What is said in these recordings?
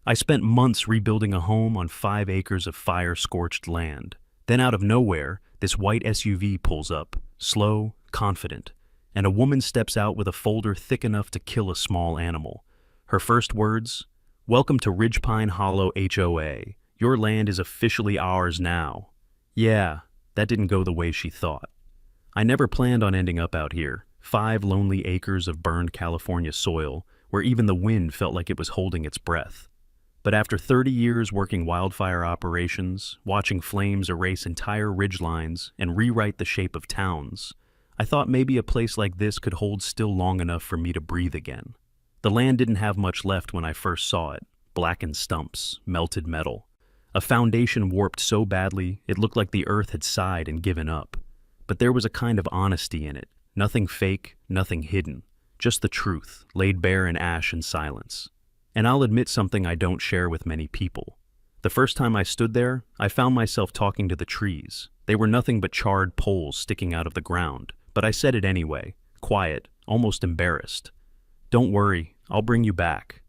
I spent months rebuilding a home on 5 acres of fire-scorched land. Then out of nowhere, this white SUV pulls up, slow, confident, and a woman steps out with a folder thick enough to kill a small animal. Her first words, "Welcome to Ridgepine Hollow HOA. Your land is officially ours now." Yeah, that didn't go the way she thought. I never planned on ending up out here, 5 lonely acres of burned California soil, where even the wind felt like it was holding its breath. But after 30 years working wildfire operations, watching flames erase entire ridgelines and rewrite the shape of towns, I thought maybe a place like this could hold still long enough for me to breathe again. The land didn't have much left when I first saw it: blackened stumps, melted metal. A foundation warped so badly it looked like the earth had sighed and given up. But there was a kind of honesty in it, nothing fake, nothing hidden, just the truth, laid bare in ash and silence. And I'll admit something I don't share with many people. The first time I stood there, I found myself talking to the trees. They were nothing but charred poles sticking out of the ground, but I said it anyway, quiet, almost embarrassed. "Don't worry, I'll bring you back."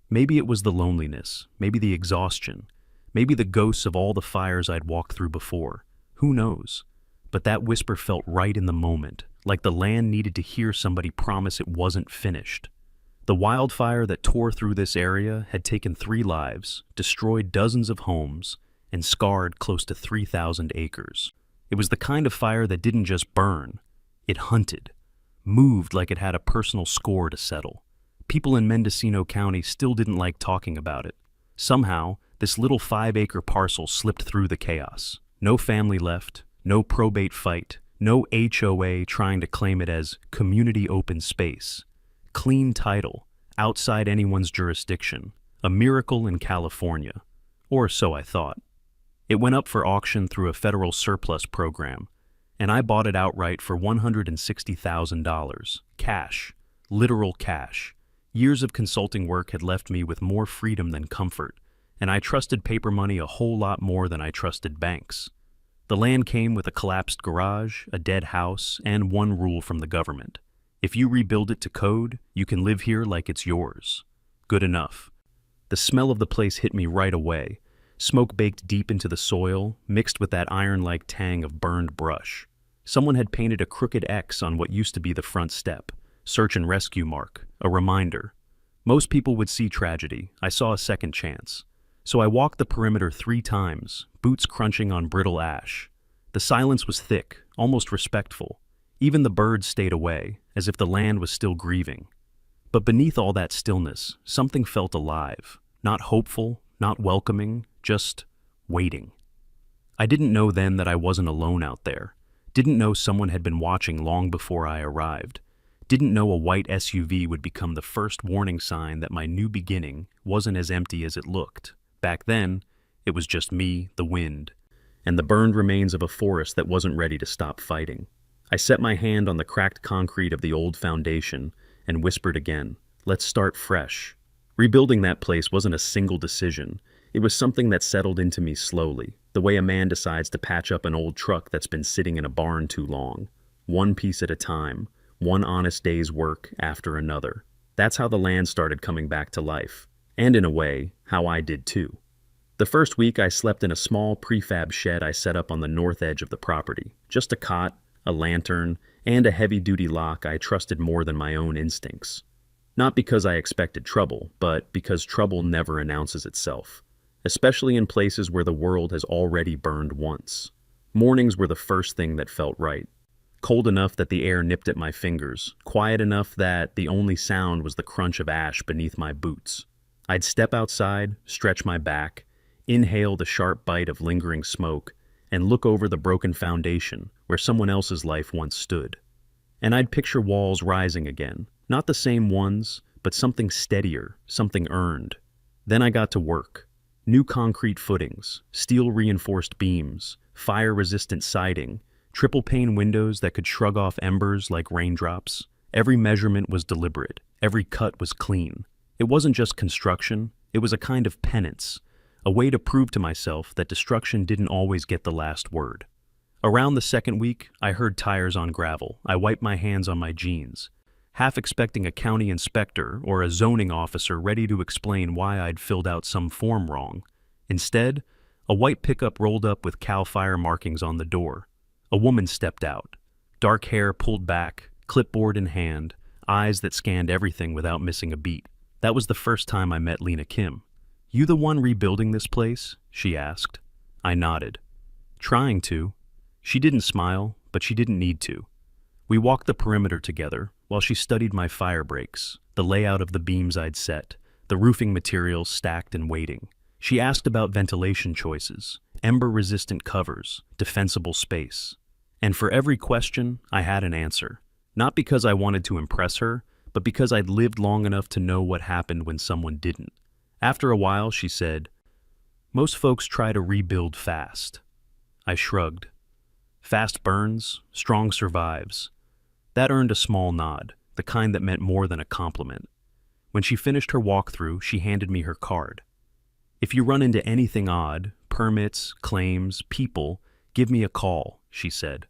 Maybe it was the loneliness, maybe the exhaustion, maybe the ghosts of all the fires I'd walked through before. Who knows? But that whisper felt right in the moment, like the land needed to hear somebody promise it wasn't finished. The wildfire that tore through this area had taken 3 lives, destroyed dozens of homes, and scarred close to 3,000 acres. It was the kind of fire that didn't just burn, it hunted, moved like it had a personal score to settle. People in Mendocino County still didn't like talking about it. Somehow, this little 5-acre parcel slipped through the chaos. No family left, no probate fight, no HOA trying to claim it as community open space. Clean title, outside anyone's jurisdiction, a miracle in California. Or so I thought. It went up for auction through a federal surplus program, and I bought it outright for $160,000, cash, literal cash. Years of consulting work had left me with more freedom than comfort, and I trusted paper money a whole lot more than I trusted banks. The land came with a collapsed garage, a dead house, and one rule from the government. If you rebuild it to code, you can live here like it's yours. Good enough. The smell of the place hit me right away. Smoke baked deep into the soil, mixed with that iron-like tang of burned brush. Someone had painted a crooked X on what used to be the front step. Search and rescue mark, a reminder. Most people would see tragedy. I saw a second chance. So I walked the perimeter 3 times, boots crunching on brittle ash. The silence was thick, almost respectful. Even the birds stayed away, as if the land was still grieving. But beneath all that stillness, something felt alive. Not hopeful, not welcoming, just waiting. I didn't know then that I wasn't alone out there. Didn't know someone had been watching long before I arrived. Didn't know a white SUV would become the first warning sign that my new beginning wasn't as empty as it looked. Back then, it was just me, the wind, and the burned remains of a forest that wasn't ready to stop fighting. I set my hand on the cracked concrete of the old foundation and whispered again, "Let's start fresh." Rebuilding that place wasn't a single decision. It was something that settled into me slowly, the way a man decides to patch up an old truck that's been sitting in a barn too long. One piece at a time, one honest day's work after another. That's how the land started coming back to life. And in a way, how I did too. The first week I slept in a small prefab shed I set up on the north edge of the property. Just a cot, a lantern, and a heavy-duty lock I trusted more than my own instincts. Not because I expected trouble, but because trouble never announces itself, especially in places where the world has already burned once. Mornings were the first thing that felt right. Cold enough that the air nipped at my fingers, quiet enough that the only sound was the crunch of ash beneath my boots. I'd step outside, stretch my back, inhale the sharp bite of lingering smoke, and look over the broken foundation where someone else's life once stood. And I'd picture walls rising again, not the same ones, but something steadier, something earned. Then I got to work. New concrete footings, steel-reinforced beams, fire-resistant siding, triple-pane windows that could shrug off embers like raindrops. Every measurement was deliberate, every cut was clean. It wasn't just construction, it was a kind of penance, a way to prove to myself that destruction didn't always get the last word. Around the second week, I heard tires on gravel. I wiped my hands on my jeans. half expecting a county inspector or a zoning officer ready to explain why I'd filled out some form wrong. Instead, a white pickup rolled up with CAL FIRE markings on the door. A woman stepped out, dark hair pulled back, clipboard in hand, eyes that scanned everything without missing a beat. That was the first time I met Lena Kim. "You the one rebuilding this place?" she asked. I nodded. "Trying to." She didn't smile, but she didn't need to. We walked the perimeter together while she studied my fire breaks, the layout of the beams I'd set, the roofing materials stacked and waiting. She asked about ventilation choices, ember-resistant covers, defensible space. And for every question, I had an answer. Not because I wanted to impress her, but because I'd lived long enough to know what happened when someone didn't. After a while, she said, "Most folks try to rebuild fast." I shrugged. Fast burns, strong survives. That earned a small nod, the kind that meant more than a compliment. When she finished her walkthrough, she handed me her card. "If you run into anything odd, permits, claims, people, give me a call," she said.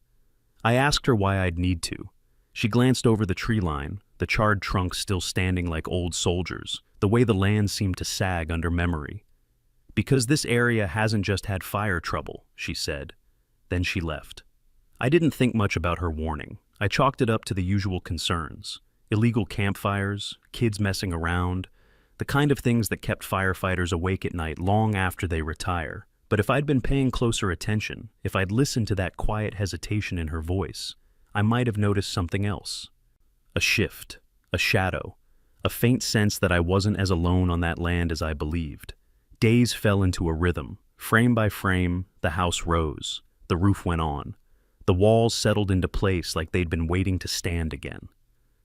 I asked her why I'd need to. She glanced over the tree line, the charred trunks still standing like old soldiers, the way the land seemed to sag under memory. "Because this area hasn't just had fire trouble," she said. Then she left. I didn't think much about her warning. I chalked it up to the usual concerns. Illegal campfires, kids messing around, the kind of things that kept firefighters awake at night long after they retire. But if I'd been paying closer attention, if I'd listened to that quiet hesitation in her voice, I might have noticed something else. A shift, a shadow, a faint sense that I wasn't as alone on that land as I believed. Days fell into a rhythm. Frame by frame, the house rose. The roof went on. The walls settled into place like they'd been waiting to stand again.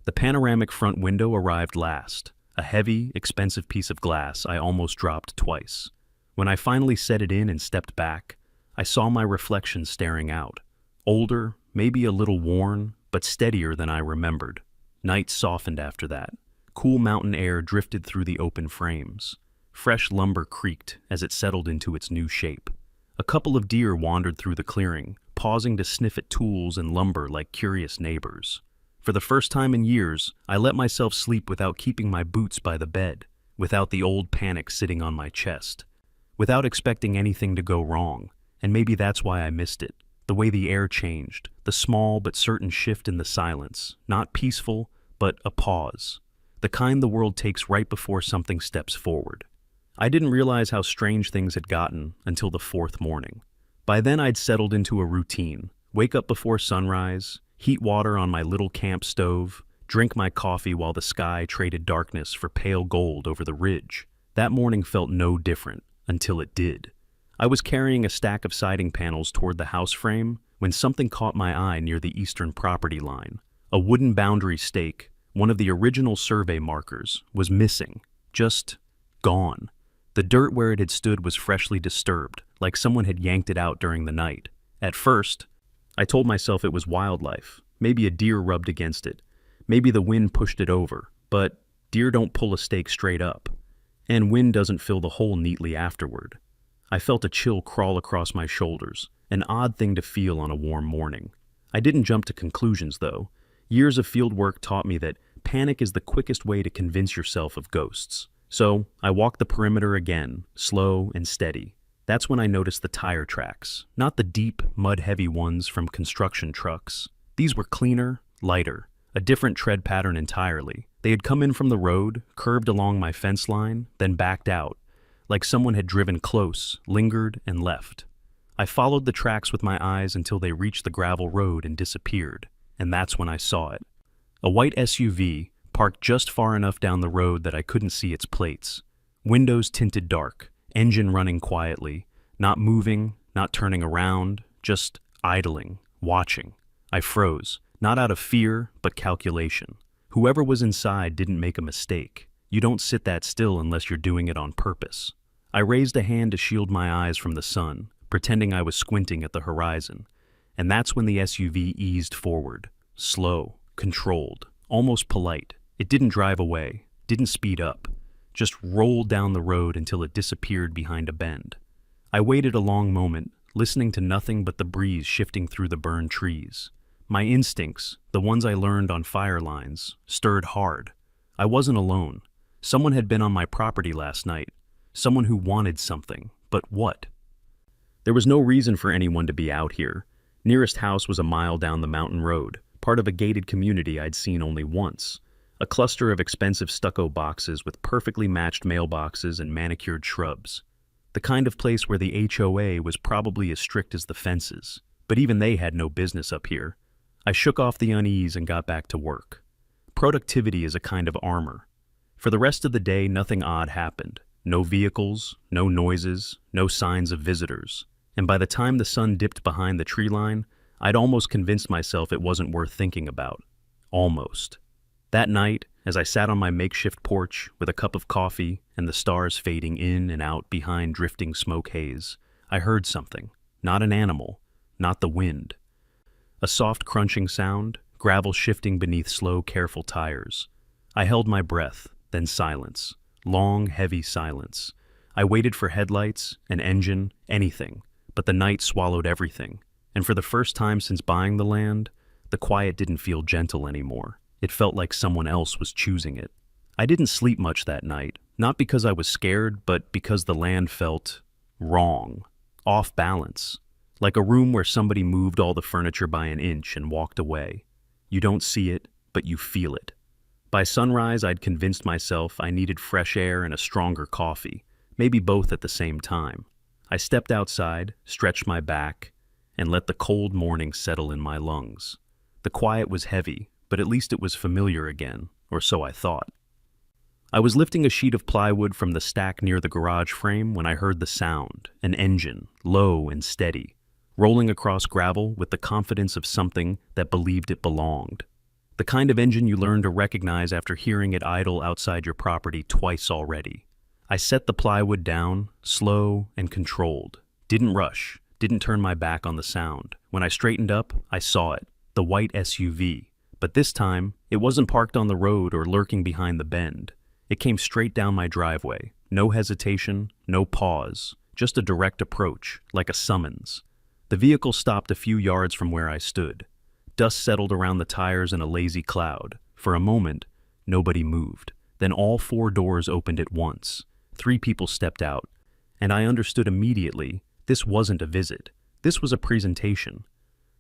The panoramic front window arrived last, a heavy, expensive piece of glass I almost dropped twice. When I finally set it in and stepped back, I saw my reflection staring out. Older, maybe a little worn, but steadier than I remembered. Night softened after that. Cool mountain air drifted through the open frames. Fresh lumber creaked as it settled into its new shape. A couple of deer wandered through the clearing, pausing to sniff at tools and lumber like curious neighbors. For the first time in years, I let myself sleep without keeping my boots by the bed, without the old panic sitting on my chest, without expecting anything to go wrong. And maybe that's why I missed it. The way the air changed, the small but certain shift in the silence, not peaceful, but a pause. The kind the world takes right before something steps forward. I didn't realize how strange things had gotten until the fourth morning. By then I'd settled into a routine. Wake up before sunrise, heat water on my little camp stove, drink my coffee while the sky traded darkness for pale gold over the ridge. That morning felt no different, until it did. I was carrying a stack of siding panels toward the house frame when something caught my eye near the eastern property line. A wooden boundary stake, one of the original survey markers, was missing, just gone. The dirt where it had stood was freshly disturbed, like someone had yanked it out during the night. At first, I told myself it was wildlife. Maybe a deer rubbed against it. Maybe the wind pushed it over. But deer don't pull a stake straight up. And wind doesn't fill the hole neatly afterward. I felt a chill crawl across my shoulders, an odd thing to feel on a warm morning. I didn't jump to conclusions, though. Years of field work taught me that panic is the quickest way to convince yourself of ghosts. So I walked the perimeter again, slow and steady. That's when I noticed the tire tracks, not the deep, mud-heavy ones from construction trucks. These were cleaner, lighter, a different tread pattern entirely. They had come in from the road, curved along my fence line, then backed out, like someone had driven close, lingered, and left. I followed the tracks with my eyes until they reached the gravel road and disappeared, and that's when I saw it. A white SUV, parked just far enough down the road that I couldn't see its plates. Windows tinted dark, engine running quietly, not moving, not turning around, just idling, watching. I froze, not out of fear, but calculation. Whoever was inside didn't make a mistake. You don't sit that still unless you're doing it on purpose. I raised a hand to shield my eyes from the sun, pretending I was squinting at the horizon. And that's when the SUV eased forward, slow, controlled, almost polite. It didn't drive away, didn't speed up, just rolled down the road until it disappeared behind a bend. I waited a long moment, listening to nothing but the breeze shifting through the burned trees. My instincts, the ones I learned on fire lines, stirred hard. I wasn't alone. Someone had been on my property last night. Someone who wanted something. But what? There was no reason for anyone to be out here. Nearest house was a mile down the mountain road, part of a gated community I'd seen only once. A cluster of expensive stucco boxes with perfectly matched mailboxes and manicured shrubs. The kind of place where the HOA was probably as strict as the fences. But even they had no business up here. I shook off the unease and got back to work. Productivity is a kind of armor. For the rest of the day, nothing odd happened. No vehicles, no noises, no signs of visitors. And by the time the sun dipped behind the tree line, I'd almost convinced myself it wasn't worth thinking about. Almost. That night, as I sat on my makeshift porch with a cup of coffee and the stars fading in and out behind drifting smoke haze, I heard something. Not an animal, not the wind. A soft crunching sound, gravel shifting beneath slow, careful tires. I held my breath, then silence. Long, heavy silence. I waited for headlights, an engine, anything, but the night swallowed everything. And for the first time since buying the land, the quiet didn't feel gentle anymore. It felt like someone else was choosing it. I didn't sleep much that night, not because I was scared, but because the land felt wrong, off balance, like a room where somebody moved all the furniture by an inch and walked away. You don't see it, but you feel it. By sunrise, I'd convinced myself I needed fresh air and a stronger coffee, maybe both at the same time. I stepped outside, stretched my back, and let the cold morning settle in my lungs. The quiet was heavy, but at least it was familiar again, or so I thought. I was lifting a sheet of plywood from the stack near the garage frame when I heard the sound, an engine, low and steady, rolling across gravel with the confidence of something that believed it belonged. The kind of engine you learn to recognize after hearing it idle outside your property twice already. I set the plywood down, slow and controlled. Didn't rush, didn't turn my back on the sound. When I straightened up, I saw it, the white SUV. But this time, it wasn't parked on the road or lurking behind the bend. It came straight down my driveway. No hesitation, no pause, just a direct approach, like a summons. The vehicle stopped a few yards from where I stood. Dust settled around the tires in a lazy cloud. For a moment, nobody moved. Then all four doors opened at once. 3 people stepped out, and I understood immediately this wasn't a visit. This was a presentation.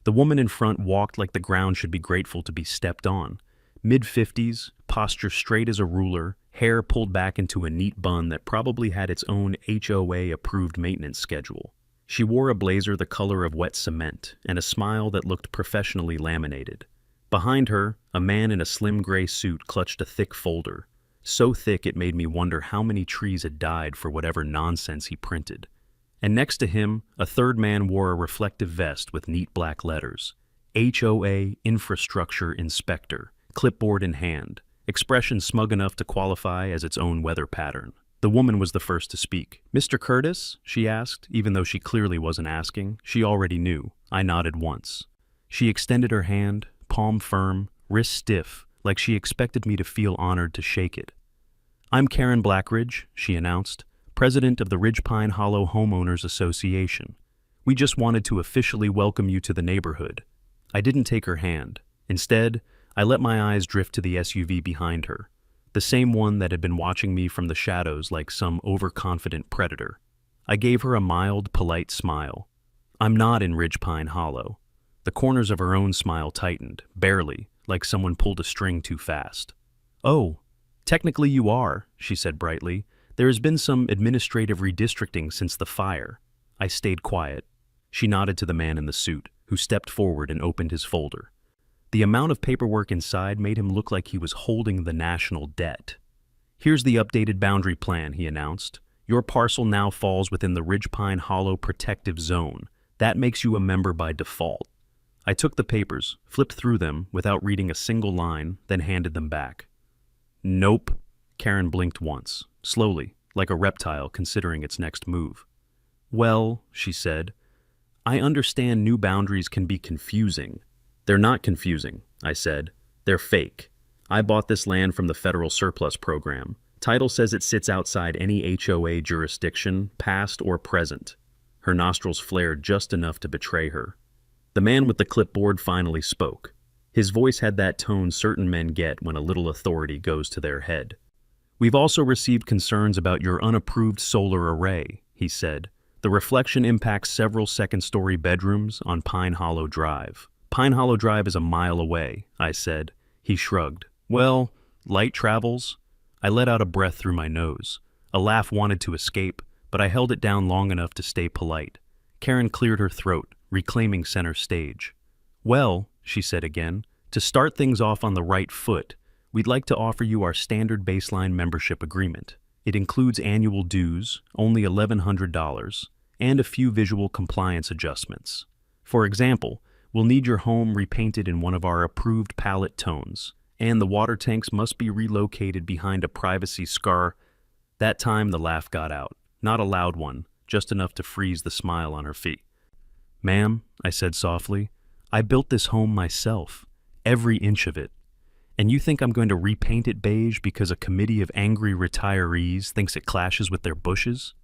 The woman in front walked like the ground should be grateful to be stepped on. Mid-50s, posture straight as a ruler, hair pulled back into a neat bun that probably had its own HOA-approved maintenance schedule. She wore a blazer the color of wet cement and a smile that looked professionally laminated. Behind her, a man in a slim gray suit clutched a thick folder. So thick it made me wonder how many trees had died for whatever nonsense he printed. And next to him, a third man wore a reflective vest with neat black letters. HOA Infrastructure Inspector, clipboard in hand, expression smug enough to qualify as its own weather pattern. The woman was the first to speak. "Mr. Curtis?" she asked, even though she clearly wasn't asking. She already knew. I nodded once. She extended her hand, palm firm, wrist stiff, like she expected me to feel honored to shake it. "I'm Karen Blackridge," she announced, "president of the Ridgepine Hollow Homeowners Association. We just wanted to officially welcome you to the neighborhood." I didn't take her hand. Instead, I let my eyes drift to the SUV behind her. The same one that had been watching me from the shadows like some overconfident predator. I gave her a mild, polite smile. "I'm not in Ridgepine Hollow." The corners of her own smile tightened, barely, like someone pulled a string too fast. "Oh, technically you are," she said brightly. "There has been some administrative redistricting since the fire." I stayed quiet. She nodded to the man in the suit, who stepped forward and opened his folder. The amount of paperwork inside made him look like he was holding the national debt. "Here's the updated boundary plan," he announced. "Your parcel now falls within the Ridgepine Hollow Protective Zone. That makes you a member by default." I took the papers, flipped through them without reading a single line, then handed them back. "Nope." Karen blinked once, slowly, like a reptile considering its next move. "Well," she said, "I understand new boundaries can be confusing." "They're not confusing," I said. "They're fake. I bought this land from the federal surplus program. Title says it sits outside any HOA jurisdiction, past or present." Her nostrils flared just enough to betray her. The man with the clipboard finally spoke. His voice had that tone certain men get when a little authority goes to their head. "We've also received concerns about your unapproved solar array," he said. "The reflection impacts several second-story bedrooms on Pine Hollow Drive." "Pine Hollow Drive is a mile away," I said. He shrugged. "Well, light travels." I let out a breath through my nose. A laugh wanted to escape, but I held it down long enough to stay polite. Karen cleared her throat, reclaiming center stage. "Well," she said again, "to start things off on the right foot, we'd like to offer you our standard baseline membership agreement. It includes annual dues, only $1,100, and a few visual compliance adjustments. For example, we'll need your home repainted in one of our approved palette tones, and the water tanks must be relocated behind a privacy scar." That time the laugh got out, not a loud one, just enough to freeze the smile on her face. "Ma'am," I said softly, "I built this home myself, every inch of it. And you think I'm going to repaint it beige because a committee of angry retirees thinks it clashes with their bushes?"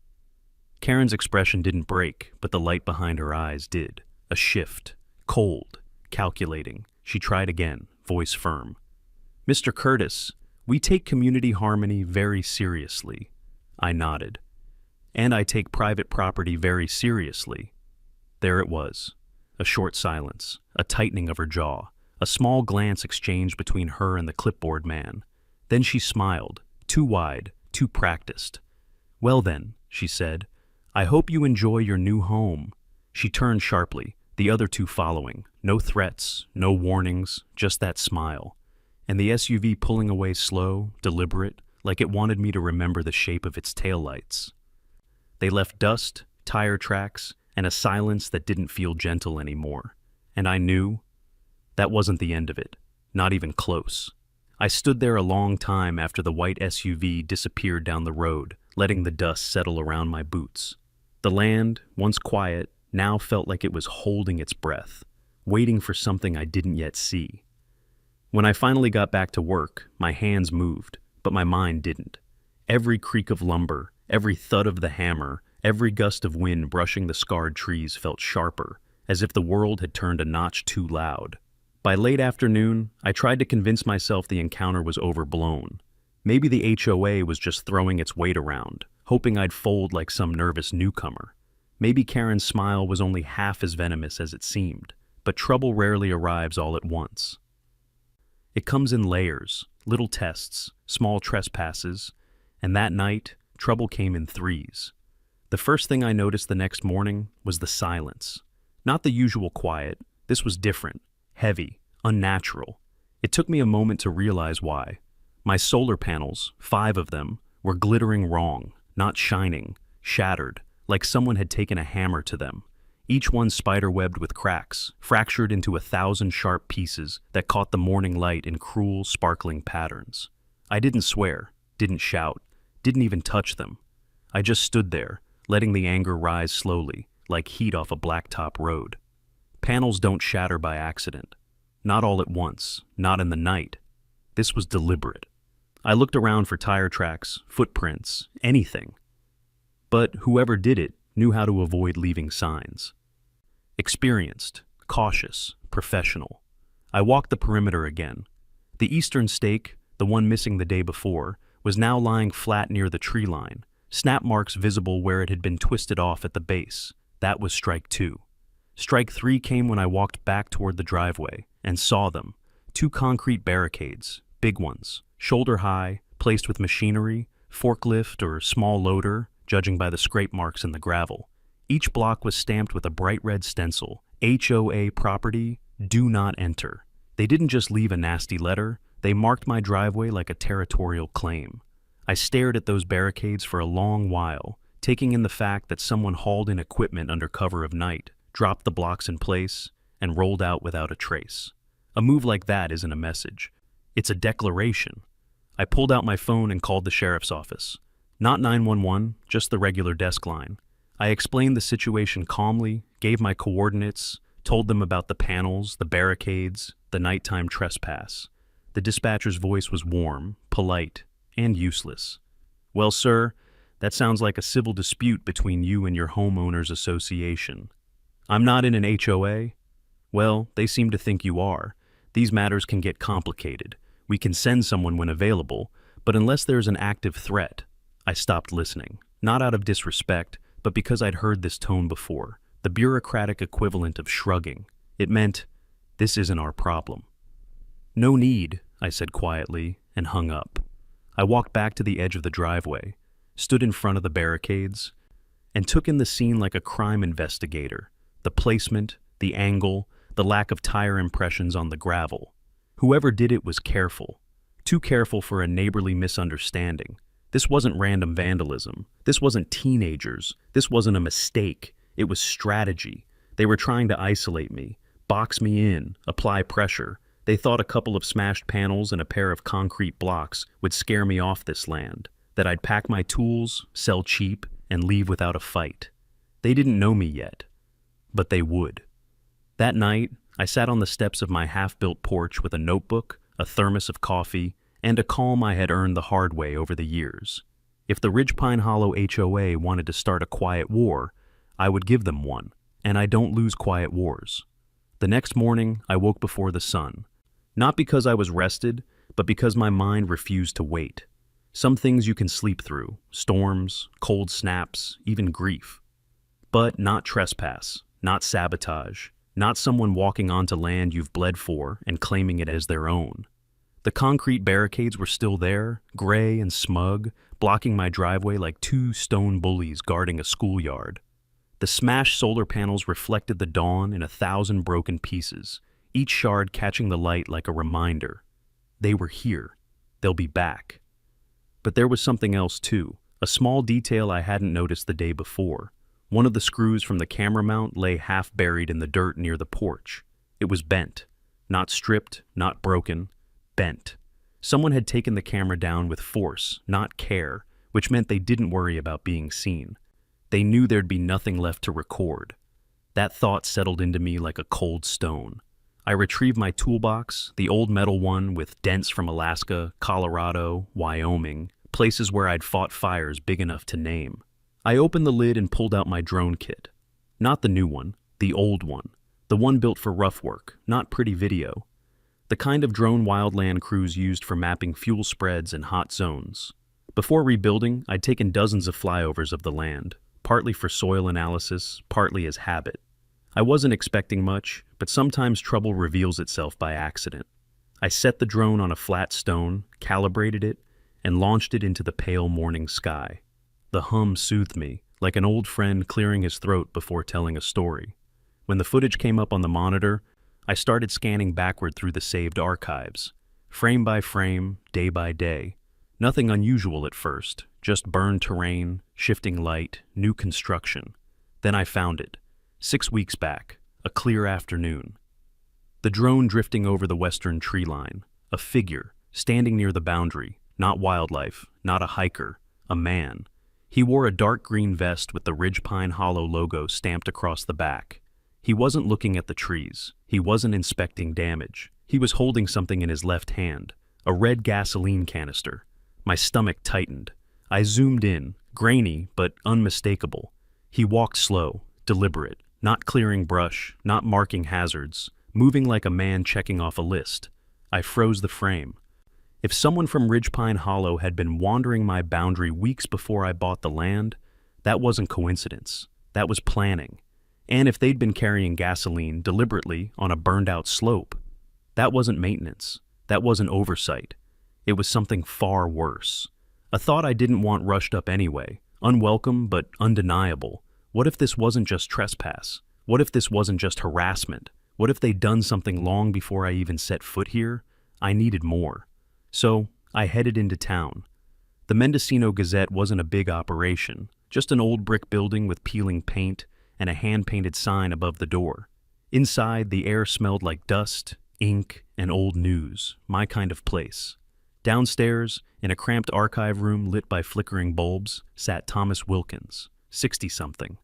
Karen's expression didn't break, but the light behind her eyes did. A shift. Cold. Calculating. She tried again, voice firm. "Mr. Curtis, we take community harmony very seriously." I nodded. "And I take private property very seriously." There it was. A short silence, a tightening of her jaw, a small glance exchanged between her and the clipboard man. Then she smiled, too wide, too practiced. "Well then," she said, "I hope you enjoy your new home." She turned sharply, the other two following. No threats, no warnings, just that smile. And the SUV pulling away slow, deliberate, like it wanted me to remember the shape of its taillights. They left dust, tire tracks, and a silence that didn't feel gentle anymore. And I knew that wasn't the end of it, not even close. I stood there a long time after the white SUV disappeared down the road, letting the dust settle around my boots. The land, once quiet, now felt like it was holding its breath, waiting for something I didn't yet see. When I finally got back to work, my hands moved, but my mind didn't. Every creak of lumber, every thud of the hammer, every gust of wind brushing the scarred trees felt sharper, as if the world had turned a notch too loud. By late afternoon, I tried to convince myself the encounter was overblown. Maybe the HOA was just throwing its weight around, hoping I'd fold like some nervous newcomer. Maybe Karen's smile was only half as venomous as it seemed, but trouble rarely arrives all at once. It comes in layers, little tests, small trespasses, and that night, trouble came in threes. The first thing I noticed the next morning was the silence. Not the usual quiet. This was different, heavy, unnatural. It took me a moment to realize why. My solar panels, 5 of them, were glittering wrong, not shining, shattered, like someone had taken a hammer to them. Each one spiderwebbed with cracks, fractured into 1,000 sharp pieces that caught the morning light in cruel, sparkling patterns. I didn't swear, didn't shout, didn't even touch them. I just stood there, letting the anger rise slowly, like heat off a blacktop road. Panels don't shatter by accident. Not all at once, not in the night. This was deliberate. I looked around for tire tracks, footprints, anything. But whoever did it knew how to avoid leaving signs. Experienced, cautious, professional. I walked the perimeter again. The eastern stake, the one missing the day before, was now lying flat near the tree line, snap marks visible where it had been twisted off at the base. That was strike 2. Strike 3 came when I walked back toward the driveway and saw them. 2 concrete barricades, big ones, shoulder high, placed with machinery, forklift or small loader, judging by the scrape marks in the gravel. Each block was stamped with a bright red stencil, HOA property, do not enter. They didn't just leave a nasty letter, they marked my driveway like a territorial claim. I stared at those barricades for a long while, taking in the fact that someone hauled in equipment under cover of night, dropped the blocks in place, and rolled out without a trace. A move like that isn't a message. It's a declaration. I pulled out my phone and called the sheriff's office. Not 911, just the regular desk line. I explained the situation calmly, gave my coordinates, told them about the panels, the barricades, the nighttime trespass. The dispatcher's voice was warm, polite, and useless. "Well, sir, that sounds like a civil dispute between you and your homeowners association. I'm not in an HOA. Well, they seem to think you are. These matters can get complicated. We can send someone when available, but unless there's an active threat. I stopped listening, not out of disrespect, but because I'd heard this tone before, the bureaucratic equivalent of shrugging. It meant, this isn't our problem. No need, I said quietly, and hung up. I walked back to the edge of the driveway, stood in front of the barricades, and took in the scene like a crime investigator. The placement, the angle, the lack of tire impressions on the gravel. Whoever did it was careful. Too careful for a neighborly misunderstanding. This wasn't random vandalism. This wasn't teenagers. This wasn't a mistake. It was strategy. They were trying to isolate me, box me in, apply pressure. They thought a couple of smashed panels and a pair of concrete blocks would scare me off this land, that I'd pack my tools, sell cheap, and leave without a fight. They didn't know me yet, but they would. That night, I sat on the steps of my half-built porch with a notebook, a thermos of coffee, and a calm I had earned the hard way over the years. If the Ridgepine Hollow HOA wanted to start a quiet war, I would give them one, and I don't lose quiet wars. The next morning, I woke before the sun. Not because I was rested, but because my mind refused to wait. Some things you can sleep through, storms, cold snaps, even grief. But not trespass, not sabotage, not someone walking onto land you've bled for and claiming it as their own. The concrete barricades were still there, gray and smug, blocking my driveway like two stone bullies guarding a schoolyard. The smashed solar panels reflected the dawn in 1,000 broken pieces, each shard catching the light like a reminder. They were here. They'll be back. But there was something else too, a small detail I hadn't noticed the day before. One of the screws from the camera mount lay half buried in the dirt near the porch. It was bent. Not stripped, not broken. Bent. Someone had taken the camera down with force, not care, which meant they didn't worry about being seen. They knew there'd be nothing left to record. That thought settled into me like a cold stone. I retrieved my toolbox, the old metal one with dents from Alaska, Colorado, Wyoming, places where I'd fought fires big enough to name. I opened the lid and pulled out my drone kit. Not the new one, the old one. The one built for rough work, not pretty video. The kind of drone wildland crews used for mapping fuel spreads and hot zones. Before rebuilding, I'd taken dozens of flyovers of the land, partly for soil analysis, partly as habit. I wasn't expecting much, but sometimes trouble reveals itself by accident. I set the drone on a flat stone, calibrated it, and launched it into the pale morning sky. The hum soothed me, like an old friend clearing his throat before telling a story. When the footage came up on the monitor, I started scanning backward through the saved archives, frame by frame, day by day. Nothing unusual at first, just burned terrain, shifting light, new construction. Then I found it. 6 weeks back, a clear afternoon. The drone drifting over the western tree line, a figure, standing near the boundary, not wildlife, not a hiker, a man. He wore a dark green vest with the Ridgepine Hollow logo stamped across the back. He wasn't looking at the trees. He wasn't inspecting damage. He was holding something in his left hand, a red gasoline canister. My stomach tightened. I zoomed in, grainy but unmistakable. He walked slow, deliberate, not clearing brush, not marking hazards, moving like a man checking off a list. I froze the frame. If someone from Ridgepine Hollow had been wandering my boundary weeks before I bought the land, that wasn't coincidence. That was planning. And if they'd been carrying gasoline deliberately on a burned-out slope, that wasn't maintenance. That wasn't oversight. It was something far worse. A thought I didn't want rushed up anyway, unwelcome but undeniable. What if this wasn't just trespass? What if this wasn't just harassment? What if they'd done something long before I even set foot here? I needed more. So, I headed into town. The Mendocino Gazette wasn't a big operation, just an old brick building with peeling paint and a hand-painted sign above the door. Inside, the air smelled like dust, ink, and old news, my kind of place. Downstairs, in a cramped archive room lit by flickering bulbs, sat Thomas Wilkins, 60-something.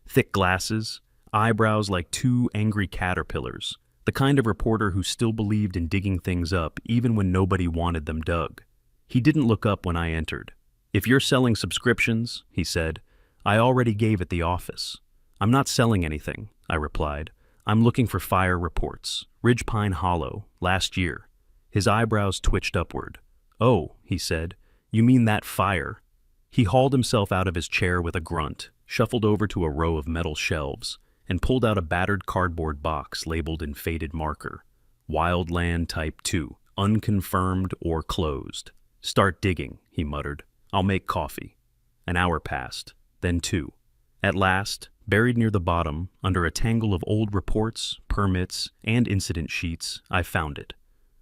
Thick glasses, eyebrows like two angry caterpillars, the kind of reporter who still believed in digging things up even when nobody wanted them dug. He didn't look up when I entered. "If you're selling subscriptions," he said, "I already gave at the office." "I'm not selling anything," I replied. I'm looking for fire reports. Ridge Pine Hollow, last year. His eyebrows twitched upward. Oh, he said, you mean that fire? He hauled himself out of his chair with a grunt, shuffled over to a row of metal shelves, and pulled out a battered cardboard box labeled in faded marker. Wildland Type 2, unconfirmed or closed. Start digging, he muttered. I'll make coffee. An hour passed, then 2. At last, buried near the bottom, under a tangle of old reports, permits, and incident sheets, I found it.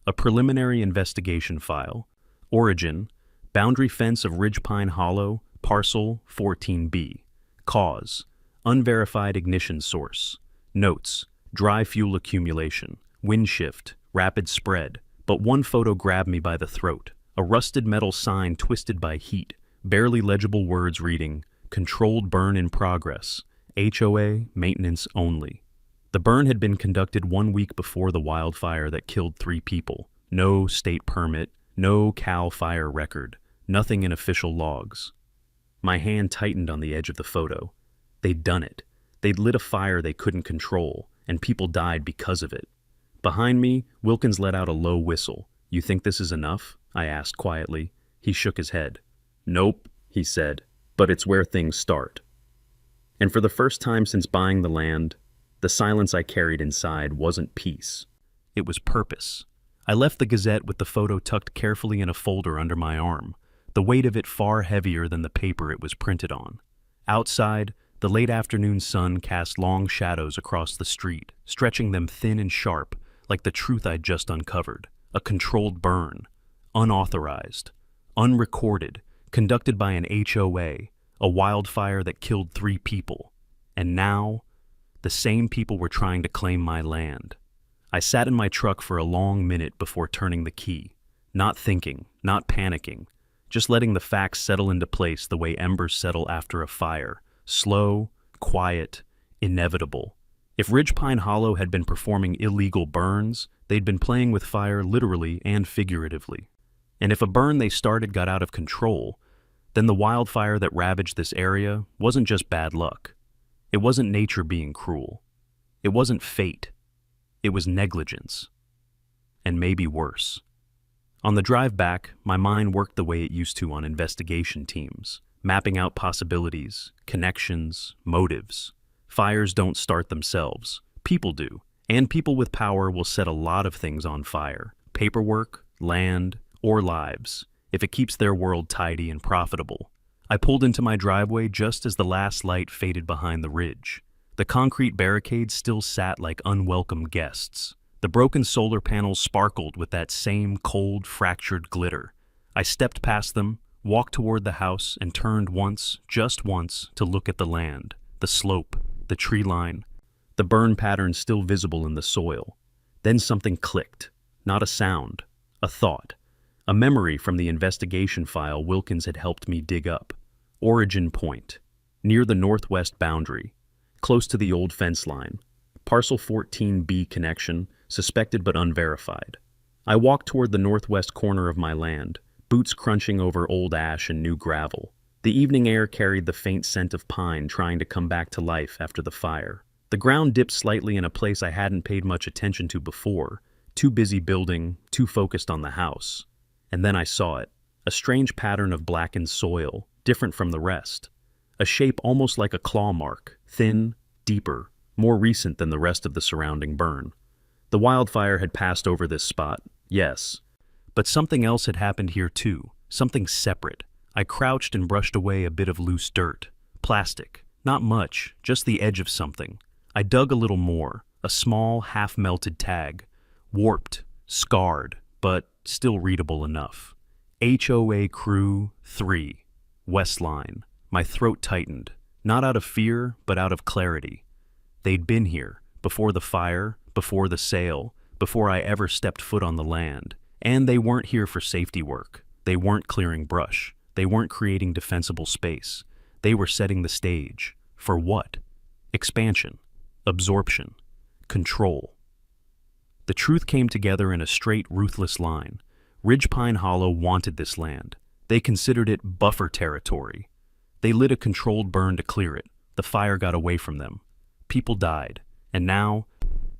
A preliminary investigation file. Origin, boundary fence of Ridge Pine Hollow, parcel 14B. Cause, unverified ignition source. Notes, dry fuel accumulation, wind shift, rapid spread. But one photo grabbed me by the throat. A rusted metal sign twisted by heat, barely legible words reading, Controlled burn in progress. HOA, maintenance only. The burn had been conducted 1 week before the wildfire that killed 3 people. No state permit, no CAL FIRE record, nothing in official logs. My hand tightened on the edge of the photo. They'd done it. They'd lit a fire they couldn't control, and people died because of it. Behind me, Wilkins let out a low whistle. You think this is enough? I asked quietly. He shook his head. Nope, he said, but it's where things start. And for the first time since buying the land, the silence I carried inside wasn't peace. It was purpose. I left the Gazette with the photo tucked carefully in a folder under my arm, the weight of it far heavier than the paper it was printed on. Outside, the late afternoon sun cast long shadows across the street, stretching them thin and sharp, like the truth I'd just uncovered. A controlled burn, unauthorized, unrecorded, conducted by an HOA, a wildfire that killed 3 people. And now, the same people were trying to claim my land. I sat in my truck for a long minute before turning the key, not thinking, not panicking, just letting the facts settle into place the way embers settle after a fire, slow, quiet, inevitable. If Ridge Pine Hollow had been performing illegal burns, they'd been playing with fire literally and figuratively. And if a burn they started got out of control, then the wildfire that ravaged this area wasn't just bad luck. It wasn't nature being cruel. It wasn't fate. It was negligence. And maybe worse. On the drive back, my mind worked the way it used to on investigation teams, mapping out possibilities, connections, motives. Fires don't start themselves. People do. And people with power will set a lot of things on fire. Paperwork, land, or lives, if it keeps their world tidy and profitable. I pulled into my driveway just as the last light faded behind the ridge. The concrete barricades still sat like unwelcome guests. The broken solar panels sparkled with that same cold, fractured glitter. I stepped past them, walked toward the house, and turned once, just once, to look at the land, the slope, the tree line, the burn pattern still visible in the soil. Then something clicked. Not a sound, a thought. A memory from the investigation file Wilkins had helped me dig up. Origin point, near the northwest boundary, close to the old fence line. Parcel 14B connection, suspected but unverified. I walked toward the northwest corner of my land, boots crunching over old ash and new gravel. The evening air carried the faint scent of pine trying to come back to life after the fire. The ground dipped slightly in a place I hadn't paid much attention to before, too busy building, too focused on the house. And then I saw it, a strange pattern of blackened soil, different from the rest. A shape almost like a claw mark, thin, deeper, more recent than the rest of the surrounding burn. The wildfire had passed over this spot, yes. But something else had happened here too, something separate. I crouched and brushed away a bit of loose dirt. Plastic. Not much, just the edge of something. I dug a little more, a small, half-melted tag. Warped, scarred, but still readable enough. HOA Crew 3, West Line. My throat tightened, not out of fear, but out of clarity. They'd been here, before the fire, before the sale, before I ever stepped foot on the land. And they weren't here for safety work. They weren't clearing brush. They weren't creating defensible space. They were setting the stage. For what? Expansion, absorption, control. The truth came together in a straight, ruthless line. Ridge Pine Hollow wanted this land. They considered it buffer territory. They lit a controlled burn to clear it. The fire got away from them. People died. And now,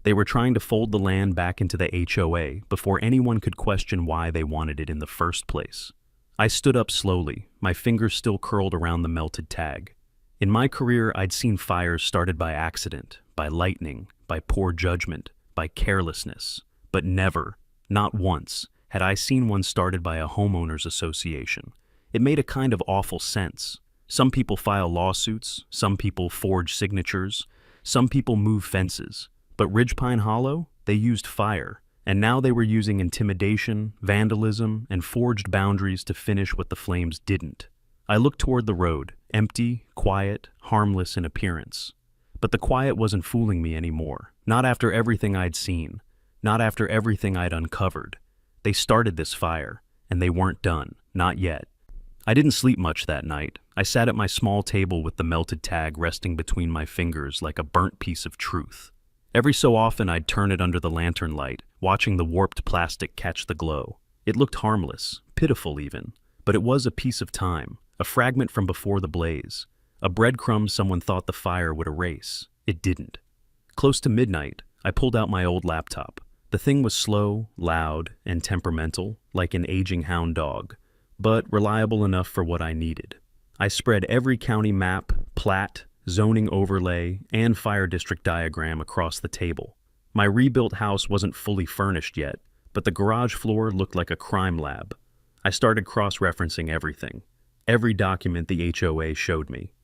They were trying to fold the land back into the HOA before anyone could question why they wanted it in the first place. I stood up slowly, my fingers still curled around the melted tag. In my career, I'd seen fires started by accident, by lightning, by poor judgment, by carelessness, but never, not once, had I seen one started by a homeowners association. It made a kind of awful sense. Some people file lawsuits, some people forge signatures, some people move fences. But Ridgepine Hollow, they used fire, and now they were using intimidation, vandalism, and forged boundaries to finish what the flames didn't. I looked toward the road, empty, quiet, harmless in appearance. But the quiet wasn't fooling me anymore, not after everything I'd seen, not after everything I'd uncovered. They started this fire, and they weren't done, not yet. I didn't sleep much that night. I sat at my small table with the melted tag resting between my fingers like a burnt piece of truth. Every so often I'd turn it under the lantern light, watching the warped plastic catch the glow. It looked harmless, pitiful even, but it was a piece of time, a fragment from before the blaze, a breadcrumb someone thought the fire would erase. It didn't. Close to midnight, I pulled out my old laptop. The thing was slow, loud, and temperamental, like an aging hound dog, but reliable enough for what I needed. I spread every county map, plat, zoning overlay, and fire district diagram across the table. My rebuilt house wasn't fully furnished yet, but the garage floor looked like a crime lab. I started cross-referencing everything. Every document the HOA showed me.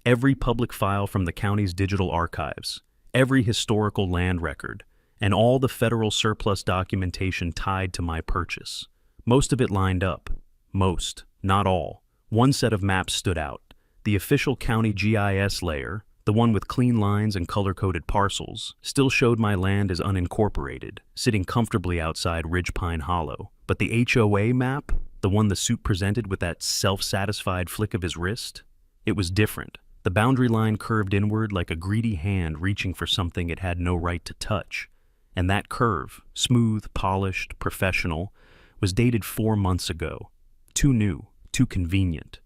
Every public file from the county's digital archives, every historical land record, and all the federal surplus documentation tied to my purchase. Most of it lined up. Most, not all. One set of maps stood out. The official county GIS layer, the one with clean lines and color-coded parcels, still showed my land as unincorporated, sitting comfortably outside Ridgepine Hollow. But the HOA map, the one the suit presented with that self-satisfied flick of his wrist, it was different. The boundary line curved inward like a greedy hand reaching for something it had no right to touch. And that curve, smooth, polished, professional, was dated 4 months ago. Too new, too convenient,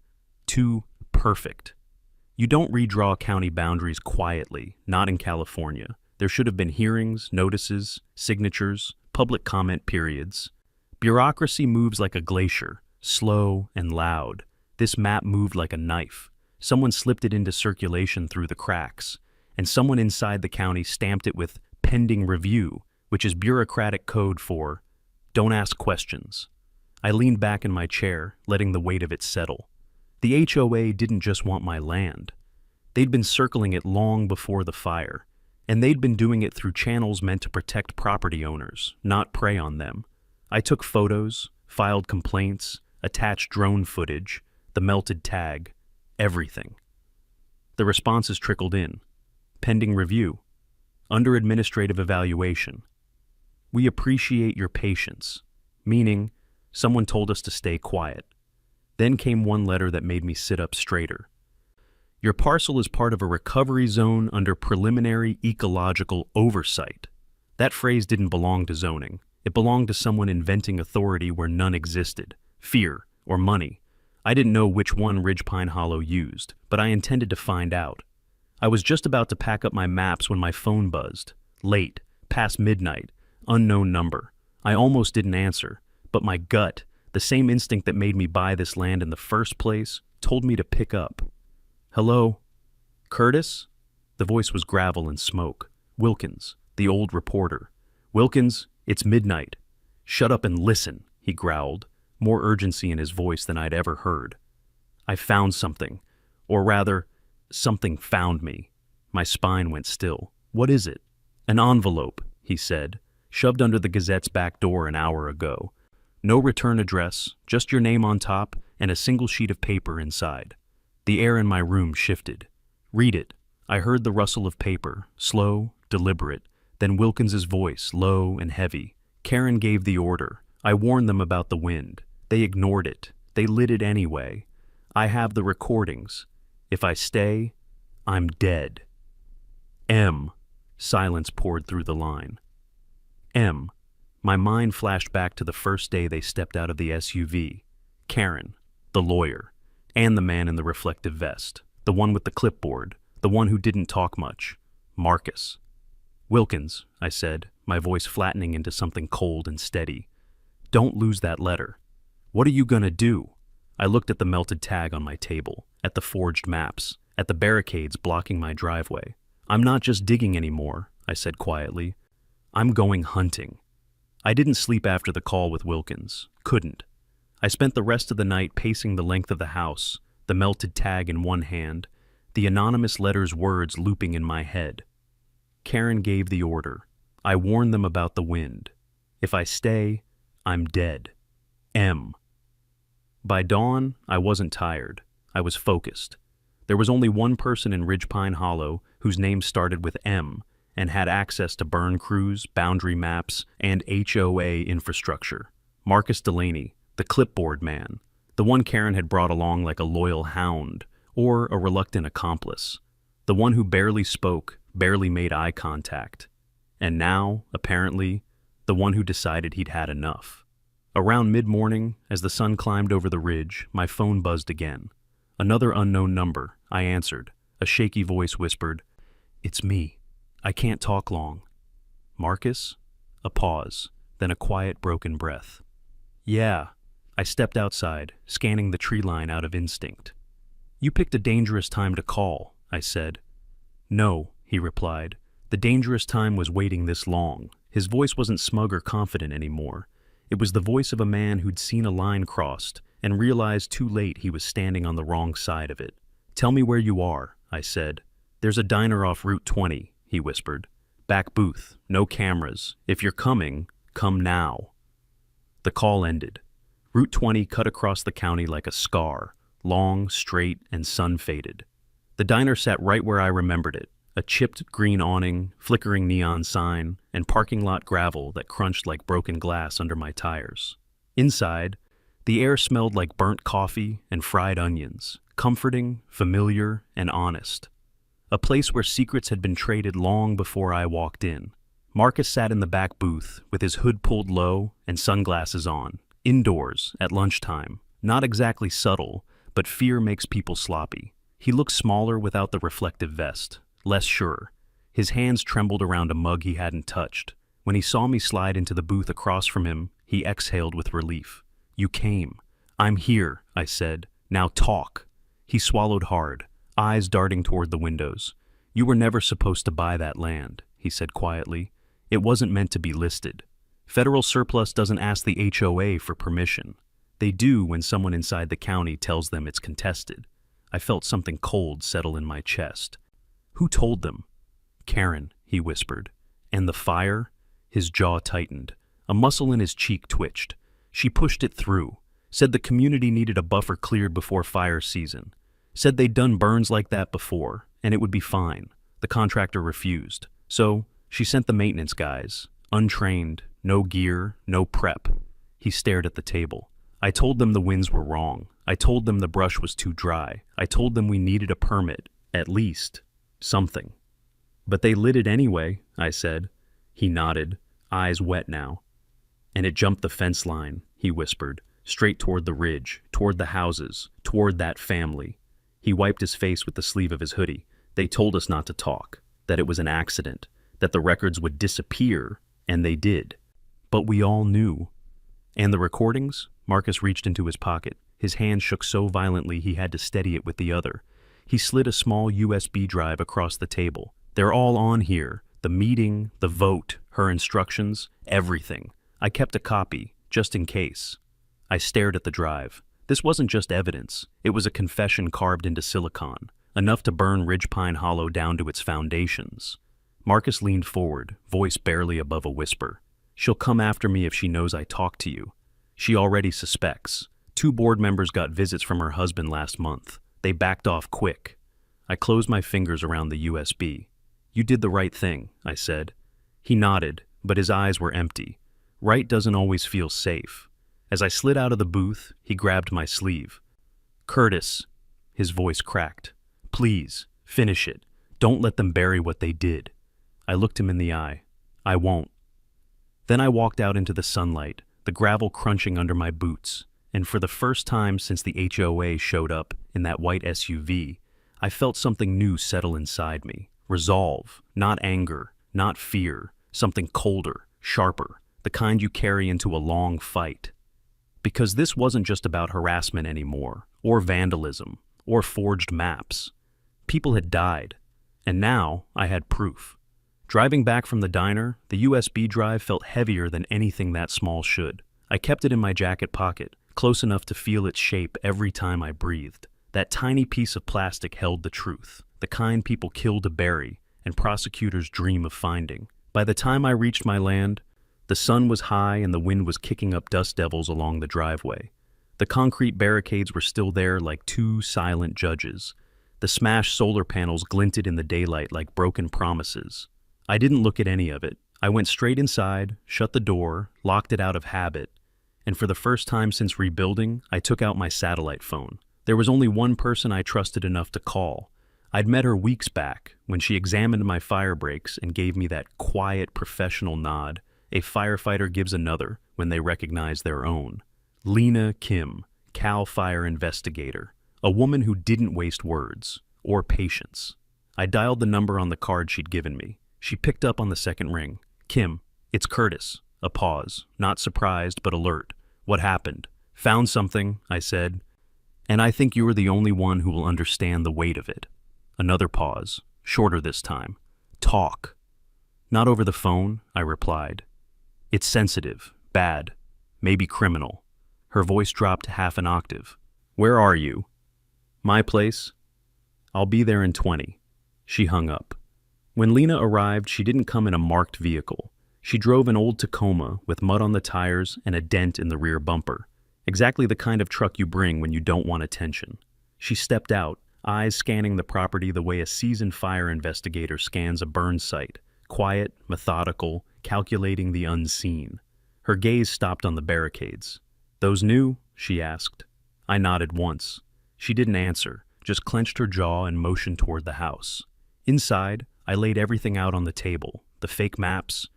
too perfect. You don't redraw county boundaries quietly, not in California. There should have been hearings, notices, signatures, public comment periods. Bureaucracy moves like a glacier, slow and loud. This map moved like a knife. Someone slipped it into circulation through the cracks, and someone inside the county stamped it with pending review, which is bureaucratic code for don't ask questions. I leaned back in my chair, letting the weight of it settle. The HOA didn't just want my land. They'd been circling it long before the fire, and they'd been doing it through channels meant to protect property owners, not prey on them. I took photos, filed complaints, attached drone footage, the melted tag, everything. The responses trickled in. Pending review. Under administrative evaluation. We appreciate your patience. Meaning, someone told us to stay quiet. Then came one letter that made me sit up straighter. Your parcel is part of a recovery zone under preliminary ecological oversight. That phrase didn't belong to zoning. It belonged to someone inventing authority where none existed. Fear or money. I didn't know which one Ridgepine Hollow used, but I intended to find out. I was just about to pack up my maps when my phone buzzed. Late, past midnight, unknown number. I almost didn't answer, but my gut, the same instinct that made me buy this land in the first place, told me to pick up. Hello? Curtis? The voice was gravel and smoke. Wilkins, the old reporter. Wilkins, it's midnight. Shut up and listen, he growled, more urgency in his voice than I'd ever heard. I found something. Or rather, something found me. My spine went still. What is it? An envelope, he said, shoved under the Gazette's back door an hour ago. No return address, just your name on top and a single sheet of paper inside. The air in my room shifted. Read it. I heard the rustle of paper, slow, deliberate, then Wilkins's voice, low and heavy. Karen gave the order. I warned them about the wind. They ignored it. They lit it anyway. I have the recordings. If I stay, I'm dead. M. Silence poured through the line. M. My mind flashed back to the first day they stepped out of the SUV. Karen, the lawyer, and the man in the reflective vest, the one with the clipboard, the one who didn't talk much, Marcus. Wilkins, I said, my voice flattening into something cold and steady. Don't lose that letter. What are you gonna do? I looked at the melted tag on my table, at the forged maps, at the barricades blocking my driveway. I'm not just digging anymore, I said quietly. I'm going hunting. I didn't sleep after the call with Wilkins. Couldn't. I spent the rest of the night pacing the length of the house, the melted tag in one hand, the anonymous letter's words looping in my head. Karen gave the order. I warned them about the wind. If I stay, I'm dead. M. By dawn, I wasn't tired. I was focused. There was only one person in Ridgepine Hollow whose name started with M and had access to burn crews, boundary maps, and HOA infrastructure. Marcus Delaney, the clipboard man, the one Karen had brought along like a loyal hound or a reluctant accomplice, the one who barely spoke, barely made eye contact, and now, apparently, the one who decided he'd had enough. Around mid-morning, as the sun climbed over the ridge, my phone buzzed again. Another unknown number. I answered. A shaky voice whispered, "It's me. I can't talk long." "Marcus?" A pause, then a quiet, broken breath. "Yeah." I stepped outside, scanning the tree line out of instinct. "You picked a dangerous time to call," I said. "No," he replied. "The dangerous time was waiting this long." His voice wasn't smug or confident anymore. It was the voice of a man who'd seen a line crossed and realized too late he was standing on the wrong side of it. "Tell me where you are," I said. "There's a diner off Route 20, he whispered. "Back booth, no cameras. If you're coming, come now." The call ended. Route 20 cut across the county like a scar, long, straight, and sun-faded. The diner sat right where I remembered it, a chipped green awning, flickering neon sign, and parking lot gravel that crunched like broken glass under my tires. Inside, the air smelled like burnt coffee and fried onions, comforting, familiar, and honest. A place where secrets had been traded long before I walked in. Marcus sat in the back booth with his hood pulled low and sunglasses on, indoors at lunchtime. Not exactly subtle, but fear makes people sloppy. He looked smaller without the reflective vest, less sure. His hands trembled around a mug he hadn't touched. When he saw me slide into the booth across from him, he exhaled with relief. "You came." "I'm here," I said. "Now talk." He swallowed hard, eyes darting toward the windows. "You were never supposed to buy that land," he said quietly. "It wasn't meant to be listed. Federal surplus doesn't ask the HOA for permission. They do when someone inside the county tells them it's contested." I felt something cold settle in my chest. "Who told them?" "Karen," he whispered. "And the fire?" His jaw tightened. A muscle in his cheek twitched. "She pushed it through. Said the community needed a buffer cleared before fire season. Said they'd done burns like that before, and it would be fine. The contractor refused. So, she sent the maintenance guys. Untrained, no gear, no prep." He stared at the table. "I told them the winds were wrong. I told them the brush was too dry. I told them we needed a permit, at least. Something." "But they lit it anyway," I said. He nodded, eyes wet now. "And it jumped the fence line," he whispered, "straight toward the ridge, toward the houses, toward that family." He wiped his face with the sleeve of his hoodie. "They told us not to talk, that it was an accident, that the records would disappear, and they did. But we all knew." "And the recordings?" Marcus reached into his pocket. His hand shook so violently he had to steady it with the other. He slid a small USB drive across the table. "They're all on here. The meeting, the vote, her instructions, everything. I kept a copy, just in case." I stared at the drive. This wasn't just evidence. It was a confession carved into silicon, enough to burn Ridgepine Hollow down to its foundations. Marcus leaned forward, voice barely above a whisper. "She'll come after me if she knows I talked to you. She already suspects. 2 board members got visits from her husband last month. They backed off quick." I closed my fingers around the USB. "You did the right thing," I said. He nodded, but his eyes were empty. Right doesn't always feel safe. As I slid out of the booth, he grabbed my sleeve. "Curtis," his voice cracked. "Please, finish it. Don't let them bury what they did." I looked him in the eye. "I won't." Then I walked out into the sunlight, the gravel crunching under my boots, and for the first time since the HOA showed up in that white SUV, I felt something new settle inside me. Resolve, not anger, not fear, something colder, sharper, the kind you carry into a long fight. Because this wasn't just about harassment anymore, or vandalism, or forged maps. People had died, and now I had proof. Driving back from the diner, the USB drive felt heavier than anything that small should. I kept it in my jacket pocket, close enough to feel its shape every time I breathed. That tiny piece of plastic held the truth, the kind people kill to bury and prosecutors dream of finding. By the time I reached my land, the sun was high and the wind was kicking up dust devils along the driveway. The concrete barricades were still there like two silent judges. The smashed solar panels glinted in the daylight like broken promises. I didn't look at any of it. I went straight inside, shut the door, locked it out of habit, and for the first time since rebuilding, I took out my satellite phone. There was only one person I trusted enough to call. I'd met her weeks back when she examined my fire breaks and gave me that quiet, professional nod a firefighter gives another when they recognize their own. Lena Kim, CAL FIRE investigator, a woman who didn't waste words or patience. I dialed the number on the card she'd given me. She picked up on the second ring. Kim, it's Curtis. A pause, not surprised but alert. What happened? Found something, I said. And I think you are the only one who will understand the weight of it. Another pause, shorter this time. Talk. Not over the phone, I replied. It's sensitive, bad, maybe criminal. Her voice dropped half an octave. Where are you? My place? I'll be there in 20. She hung up. When Lena arrived, she didn't come in a marked vehicle. She drove an old Tacoma with mud on the tires and a dent in the rear bumper. Exactly the kind of truck you bring when you don't want attention. She stepped out, eyes scanning the property the way a seasoned fire investigator scans a burn site, quiet, methodical, calculating the unseen. Her gaze stopped on the barricades. Those new? She asked. I nodded once. She didn't answer, just clenched her jaw and motioned toward the house. Inside, I laid everything out on the table, the fake maps,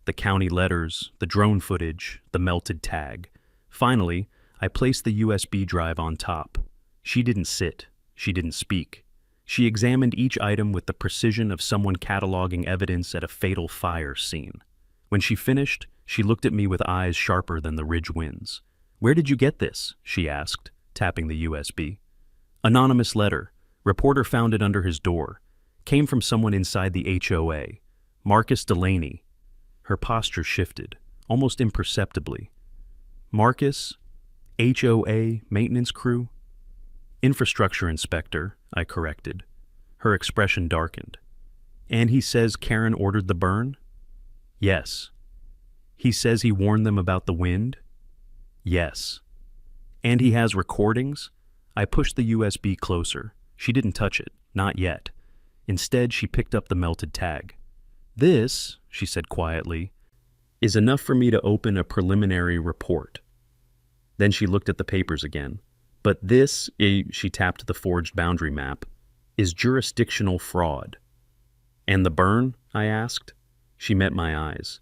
the county letters, the drone footage, the melted tag. Finally, I placed the USB drive on top. She didn't sit. She didn't speak. She examined each item with the precision of someone cataloging evidence at a fatal fire scene. When she finished, she looked at me with eyes sharper than the ridge winds. Where did you get this? She asked, tapping the USB. Anonymous letter. Reporter found it under his door. Came from someone inside the HOA. Marcus Delaney. Her posture shifted, almost imperceptibly. Marcus? HOA maintenance crew? Infrastructure inspector, I corrected. Her expression darkened. And he says Karen ordered the burn? Yes. He says he warned them about the wind? Yes. And he has recordings? I pushed the USB closer. She didn't touch it, not yet. Instead, she picked up the melted tag. This, she said quietly, is enough for me to open a preliminary report. Then she looked at the papers again. But this, she tapped the forged boundary map, is jurisdictional fraud. And the burn? I asked. She met my eyes.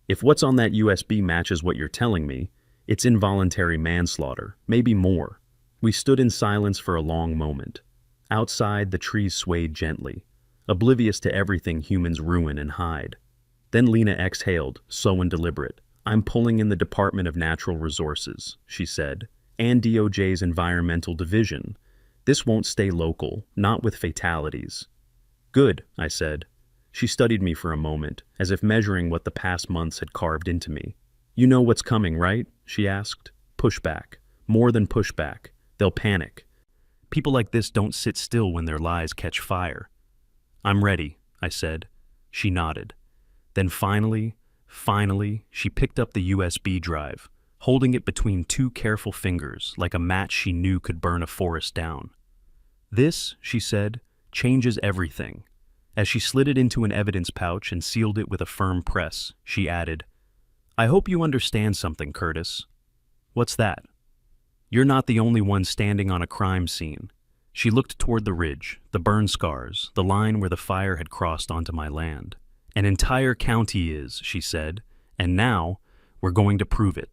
If what's on that USB matches what you're telling me, it's involuntary manslaughter, maybe more. We stood in silence for a long moment. Outside, the trees swayed gently, oblivious to everything humans ruin and hide. Then Lena exhaled, slow and deliberate. I'm pulling in the Department of Natural Resources, she said, and DOJ's Environmental Division. This won't stay local, not with fatalities. Good, I said. She studied me for a moment, as if measuring what the past months had carved into me. You know what's coming, right? She asked. Pushback. More than pushback. They'll panic. People like this don't sit still when their lies catch fire. I'm ready, I said. She nodded. Then finally, she picked up the USB drive, holding it between two careful fingers like a match she knew could burn a forest down. This, she said, changes everything. As she slid it into an evidence pouch and sealed it with a firm press, she added, I hope you understand something, Curtis. What's that? You're not the only one standing on a crime scene. She looked toward the ridge, the burn scars, the line where the fire had crossed onto my land. An entire county is, she said, and now we're going to prove it.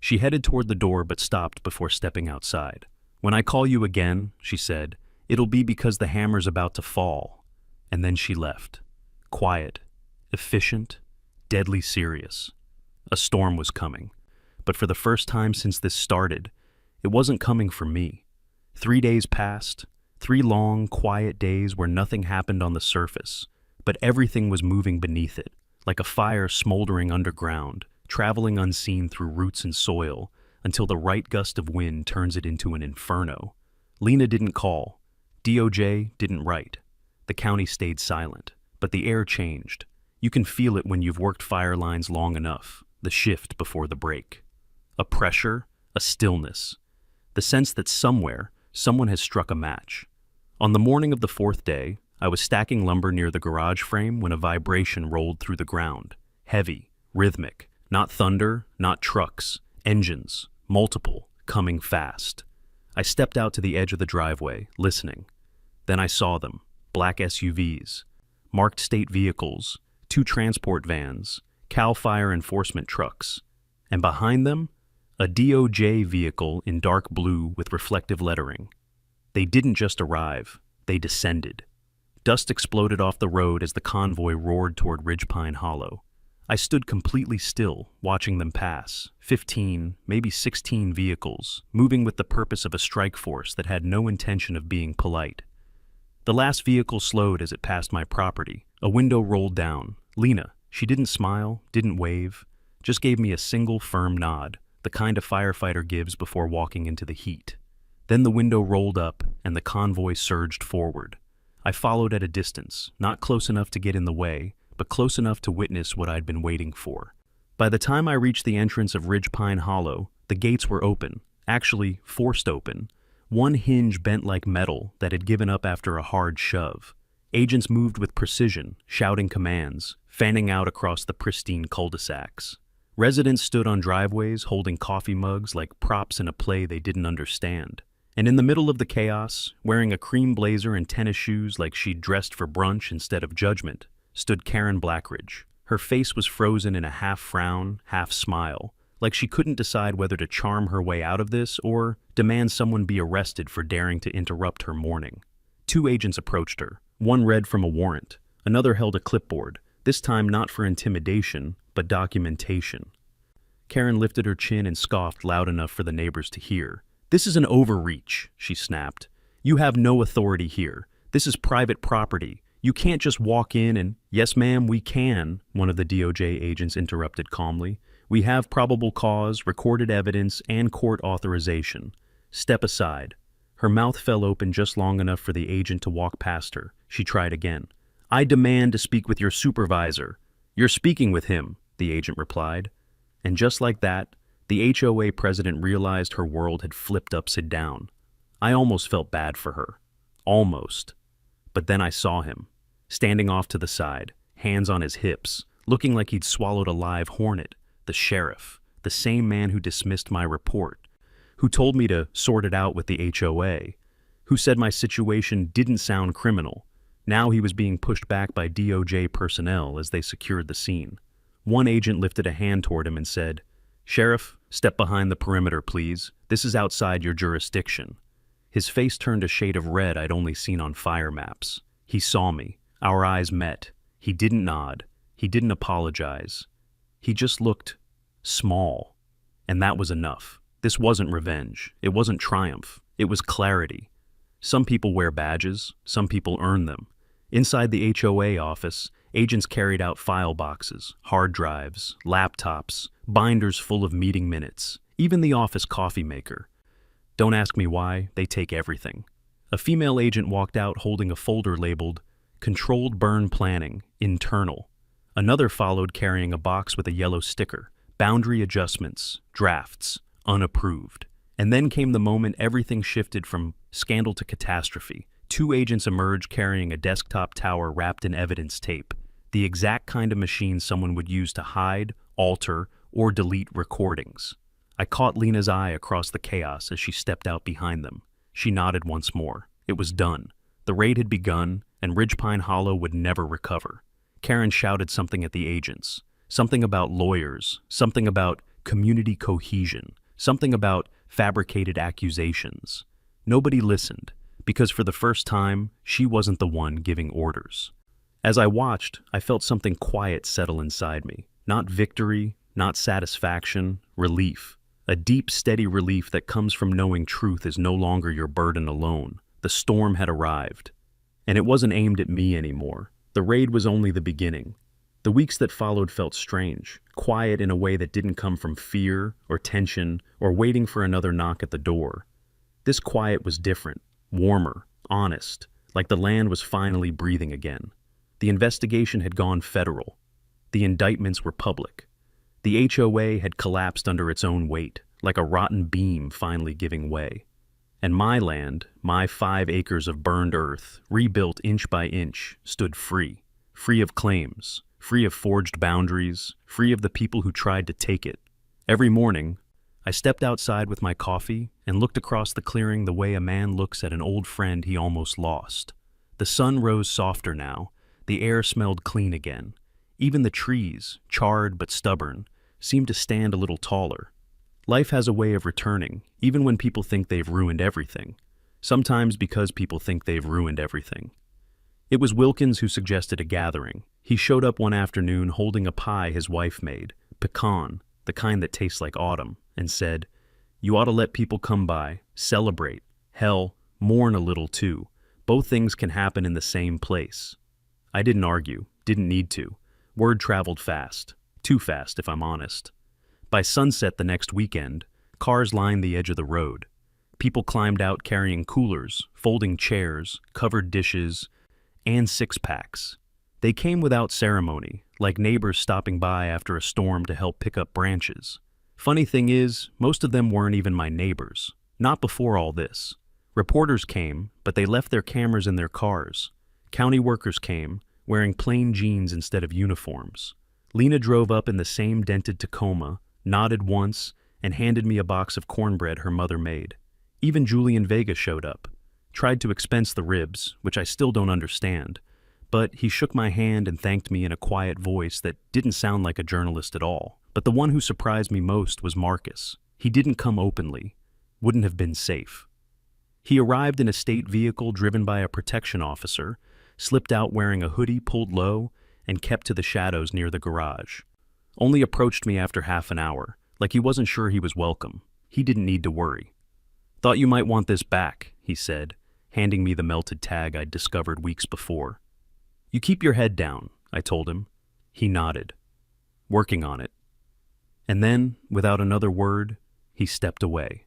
She headed toward the door but stopped before stepping outside. When I call you again, she said, it'll be because the hammer's about to fall. And then she left. Quiet, efficient, deadly serious. A storm was coming, but for the first time since this started, it wasn't coming for me. 3 days passed, 3 long, quiet days where nothing happened on the surface, but everything was moving beneath it, like a fire smoldering underground, traveling unseen through roots and soil, until the right gust of wind turns it into an inferno. Lena didn't call. DOJ didn't write. The county stayed silent, but the air changed. You can feel it when you've worked fire lines long enough, the shift before the break. A pressure, a stillness. The sense that somewhere, someone has struck a match. On the morning of the 4th day, I was stacking lumber near the garage frame when a vibration rolled through the ground. Heavy, rhythmic, not thunder, not trucks, engines, multiple, coming fast. I stepped out to the edge of the driveway, listening. Then I saw them, black SUVs, marked state vehicles, 2 transport vans, CAL FIRE enforcement trucks, and behind them, a DOJ vehicle in dark blue with reflective lettering. They didn't just arrive, they descended. Dust exploded off the road as the convoy roared toward Ridgepine Hollow. I stood completely still, watching them pass, 15, maybe 16 vehicles, moving with the purpose of a strike force that had no intention of being polite. The last vehicle slowed as it passed my property. A window rolled down. Lena, she didn't smile, didn't wave, just gave me a single firm nod, the kind a firefighter gives before walking into the heat. Then the window rolled up and the convoy surged forward. I followed at a distance, not close enough to get in the way, but close enough to witness what I'd been waiting for. By the time I reached the entrance of Ridgepine Hollow, the gates were open, actually forced open. One hinge bent like metal that had given up after a hard shove. Agents moved with precision, shouting commands, fanning out across the pristine cul-de-sacs. Residents stood on driveways holding coffee mugs like props in a play they didn't understand. And in the middle of the chaos, wearing a cream blazer and tennis shoes like she'd dressed for brunch instead of judgment, stood Karen Blackridge. Her face was frozen in a half-frown, half-smile, like she couldn't decide whether to charm her way out of this or demand someone be arrested for daring to interrupt her morning. 2 agents approached her. One read from a warrant. Another held a clipboard, this time not for intimidation, but documentation. Karen lifted her chin and scoffed loud enough for the neighbors to hear. "This is an overreach," she snapped. "You have no authority here. This is private property. You can't just walk in and—" "Yes, ma'am, we can," one of the DOJ agents interrupted calmly. "We have probable cause, recorded evidence, and court authorization. Step aside." Her mouth fell open just long enough for the agent to walk past her. She tried again. "I demand to speak with your supervisor." "You're speaking with him," the agent replied. And just like that, the HOA president realized her world had flipped upside down. I almost felt bad for her. Almost. But then I saw him, standing off to the side, hands on his hips, looking like he'd swallowed a live hornet. The sheriff, the same man who dismissed my report, who told me to sort it out with the HOA, who said my situation didn't sound criminal. Now he was being pushed back by DOJ personnel as they secured the scene. One agent lifted a hand toward him and said, "Sheriff, step behind the perimeter, please. This is outside your jurisdiction." His face turned a shade of red I'd only seen on fire maps. He saw me. Our eyes met. He didn't nod. He didn't apologize. He just looked small. And that was enough. This wasn't revenge. It wasn't triumph. It was clarity. Some people wear badges. Some people earn them. Inside the HOA office, agents carried out file boxes, hard drives, laptops, binders full of meeting minutes, even the office coffee maker. Don't ask me why, they take everything. A female agent walked out holding a folder labeled Controlled Burn Planning, Internal. Another followed carrying a box with a yellow sticker, Boundary Adjustments, Drafts, Unapproved. And then came the moment everything shifted from scandal to catastrophe. 2 agents emerged carrying a desktop tower wrapped in evidence tape, the exact kind of machine someone would use to hide, alter, or delete recordings. I caught Lena's eye across the chaos as she stepped out behind them. She nodded once more. It was done. The raid had begun, and Ridgepine Hollow would never recover. Karen shouted something at the agents. Something about lawyers, something about community cohesion, something about fabricated accusations. Nobody listened, because for the first time, she wasn't the one giving orders. As I watched, I felt something quiet settle inside me. Not victory, not satisfaction, relief. A deep, steady relief that comes from knowing truth is no longer your burden alone. The storm had arrived. And it wasn't aimed at me anymore. The raid was only the beginning. The weeks that followed felt strange, quiet in a way that didn't come from fear or tension or waiting for another knock at the door. This quiet was different, warmer, honest, like the land was finally breathing again. The investigation had gone federal. The indictments were public. The HOA had collapsed under its own weight, like a rotten beam finally giving way. And my land, my 5 acres of burned earth, rebuilt inch by inch, stood free. Free of claims, free of forged boundaries, free of the people who tried to take it. Every morning, I stepped outside with my coffee and looked across the clearing the way a man looks at an old friend he almost lost. The sun rose softer now. The air smelled clean again. Even the trees, charred but stubborn, seemed to stand a little taller. Life has a way of returning, even when people think they've ruined everything. Sometimes because people think they've ruined everything. It was Wilkins who suggested a gathering. He showed up one afternoon holding a pie his wife made, pecan, the kind that tastes like autumn, and said, "You ought to let people come by, celebrate, hell, mourn a little too. Both things can happen in the same place." I didn't argue, didn't need to. Word traveled fast. Too fast, if I'm honest. By sunset the next weekend, cars lined the edge of the road. People climbed out carrying coolers, folding chairs, covered dishes, and 6-packs. They came without ceremony, like neighbors stopping by after a storm to help pick up branches. Funny thing is, most of them weren't even my neighbors. Not before all this. Reporters came, but they left their cameras in their cars. County workers came, wearing plain jeans instead of uniforms. Lena drove up in the same dented Tacoma, nodded once, and handed me a box of cornbread her mother made. Even Julian Vega showed up. Tried to expense the ribs, which I still don't understand, but he shook my hand and thanked me in a quiet voice that didn't sound like a journalist at all. But the one who surprised me most was Marcus. He didn't come openly. Wouldn't have been safe. He arrived in a state vehicle driven by a protection officer, slipped out wearing a hoodie pulled low, and kept to the shadows near the garage. Only approached me after half an hour, like he wasn't sure he was welcome. He didn't need to worry. "Thought you might want this back," he said, handing me the melted tag I'd discovered weeks before. "You keep your head down," I told him. He nodded. "Working on it." And then, without another word, he stepped away.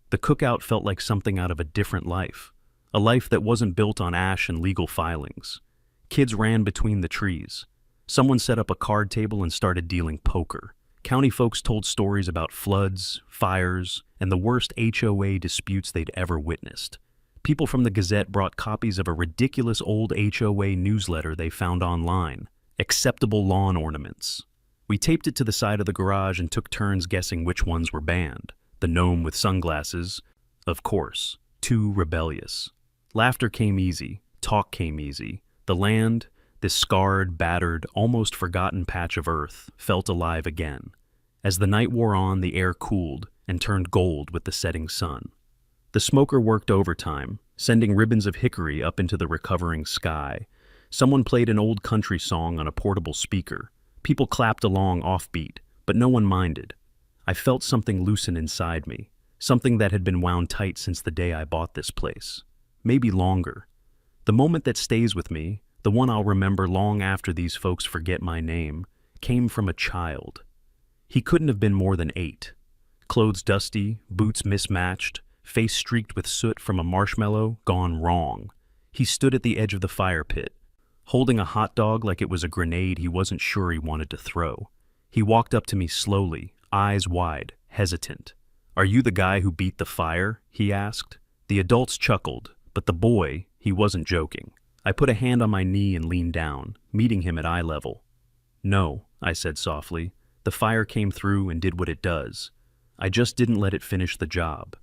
The cookout felt like something out of a different life, a life that wasn't built on ash and legal filings. Kids ran between the trees. Someone set up a card table and started dealing poker. County folks told stories about floods, fires, and the worst HOA disputes they'd ever witnessed. People from the Gazette brought copies of a ridiculous old HOA newsletter they found online, Acceptable Lawn Ornaments. We taped it to the side of the garage and took turns guessing which ones were banned. The gnome with sunglasses, of course, too rebellious. Laughter came easy, talk came easy. The land, this scarred, battered, almost forgotten patch of earth, felt alive again. As the night wore on, the air cooled and turned gold with the setting sun. The smoker worked overtime, sending ribbons of hickory up into the recovering sky. Someone played an old country song on a portable speaker. People clapped along offbeat, but no one minded. I felt something loosen inside me, something that had been wound tight since the day I bought this place. Maybe longer. The moment that stays with me, the one I'll remember long after these folks forget my name, came from a child. He couldn't have been more than 8. Clothes dusty, boots mismatched, face streaked with soot from a marshmallow gone wrong. He stood at the edge of the fire pit, holding a hot dog like it was a grenade he wasn't sure he wanted to throw. He walked up to me slowly, eyes wide, hesitant. "Are you the guy who beat the fire?" he asked. The adults chuckled, but the boy, he wasn't joking. I put a hand on my knee and leaned down, meeting him at eye level. "No," I said softly. "The fire came through and did what it does. I just didn't let it finish the job."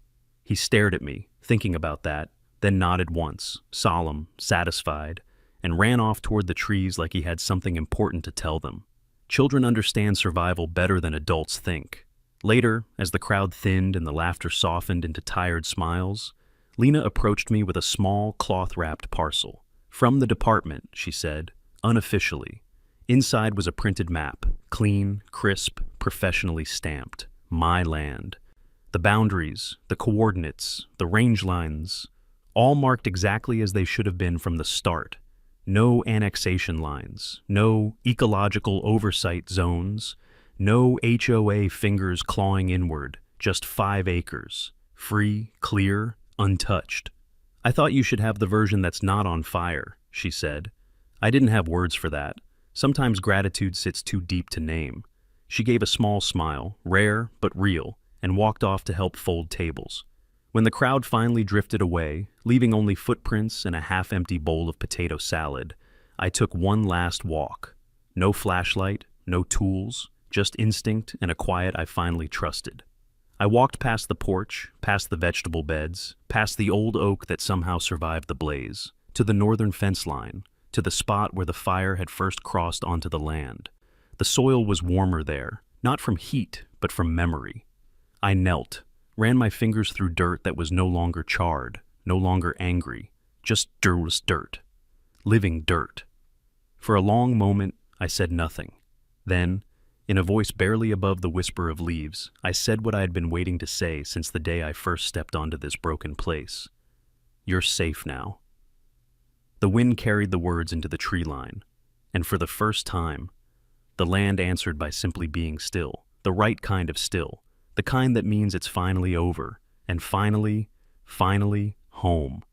He stared at me, thinking about that, then nodded once, solemn, satisfied, and ran off toward the trees like he had something important to tell them. Children understand survival better than adults think. Later, as the crowd thinned and the laughter softened into tired smiles, Lena approached me with a small, cloth-wrapped parcel. "From the department," she said, unofficially. Inside was a printed map, clean, crisp, professionally stamped. My land. The boundaries, the coordinates, the range lines, all marked exactly as they should have been from the start. No annexation lines, no ecological oversight zones, no HOA fingers clawing inward, just 5 acres. Free, clear, untouched. I thought you should have the version that's not on fire, she said. I didn't have words for that. Sometimes gratitude sits too deep to name. She gave a small smile, rare but real, and walked off to help fold tables. When the crowd finally drifted away, leaving only footprints and a half-empty bowl of potato salad, I took one last walk. No flashlight, no tools, just instinct and a quiet I finally trusted. I walked past the porch, past the vegetable beds, past the old oak that somehow survived the blaze, to the northern fence line, to the spot where the fire had first crossed onto the land. The soil was warmer there, not from heat, but from memory. I knelt, ran my fingers through dirt that was no longer charred, no longer angry, just dirt. Living dirt. For a long moment, I said nothing. Then, in a voice barely above the whisper of leaves, I said what I had been waiting to say since the day I first stepped onto this broken place. You're safe now. The wind carried the words into the tree line, and for the first time, the land answered by simply being still, the right kind of still, the kind that means it's finally over, and finally, home.